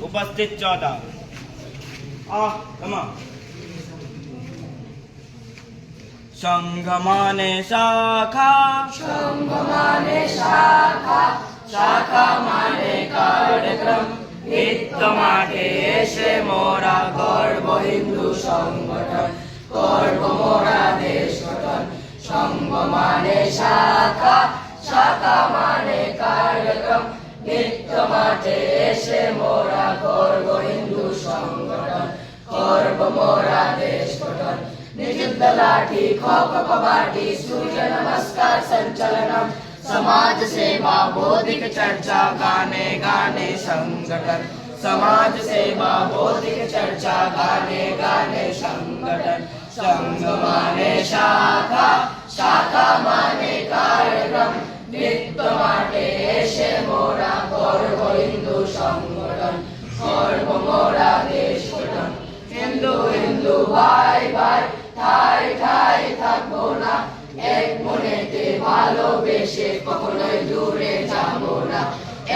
उपस्थित 14 संघ माने शाखा, शाखा माने कार्यक्रम, हित माटे एसे मोरा गर्व हिंदू संगठन, गर्व मोरा देश गठन। संघ माने शाखा, शाखा माने कार्यक्रम, हित माटे एसे मोरा गर्व हिंदू संगठन, गर्व मोरा देश गठन। नियुद्ध लाठी खो खो कबड्डी सूर्य नमस्कार संचलनम, समाज सेवा बौद्धिक चर्चा गाने गाने संगठन, समाज सेवा बौद्धिक चर्चा गाने गाने संगठन। संघ माने शाखा, शाखा माने कार्यक्रम, हित माटे एसे मोरा गर्व हिंदू संगठन, गर्व मोरा देश गठन। हिंदू हिंदू भाई भाई ঠাই ঠাই থাকবো না, এক মনেতে ভালোবেসে কখনোই দূরে যাব না,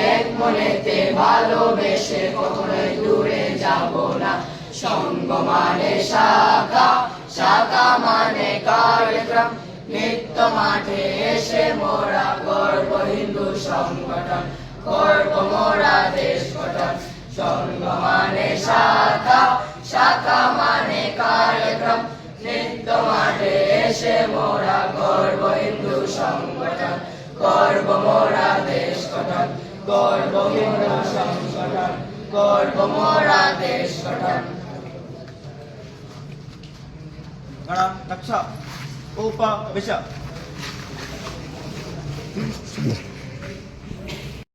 এক মনেতে ভালোবেসে কখনোই দূরে যাব না। সংঘ মানে শাখা, শাখা মানে কার্যক্রম, নিত্য মাঠে এসে মোরা গর্ব হিন্দু সংগঠন, গর্ব মোরা দেশ গঠন। সংঘ মানে শাখা, শাখা মানে কার্যক্রম, নিত্য মাঠে এসে মোরা গর্ব হিন্দু সংগঠন, গর্ব মোরা দেশ গঠন, গর্ব হিন্দু সংগঠন, গর্ব মোরা দেশ গঠন। গণা দক্ষ উপবিশ।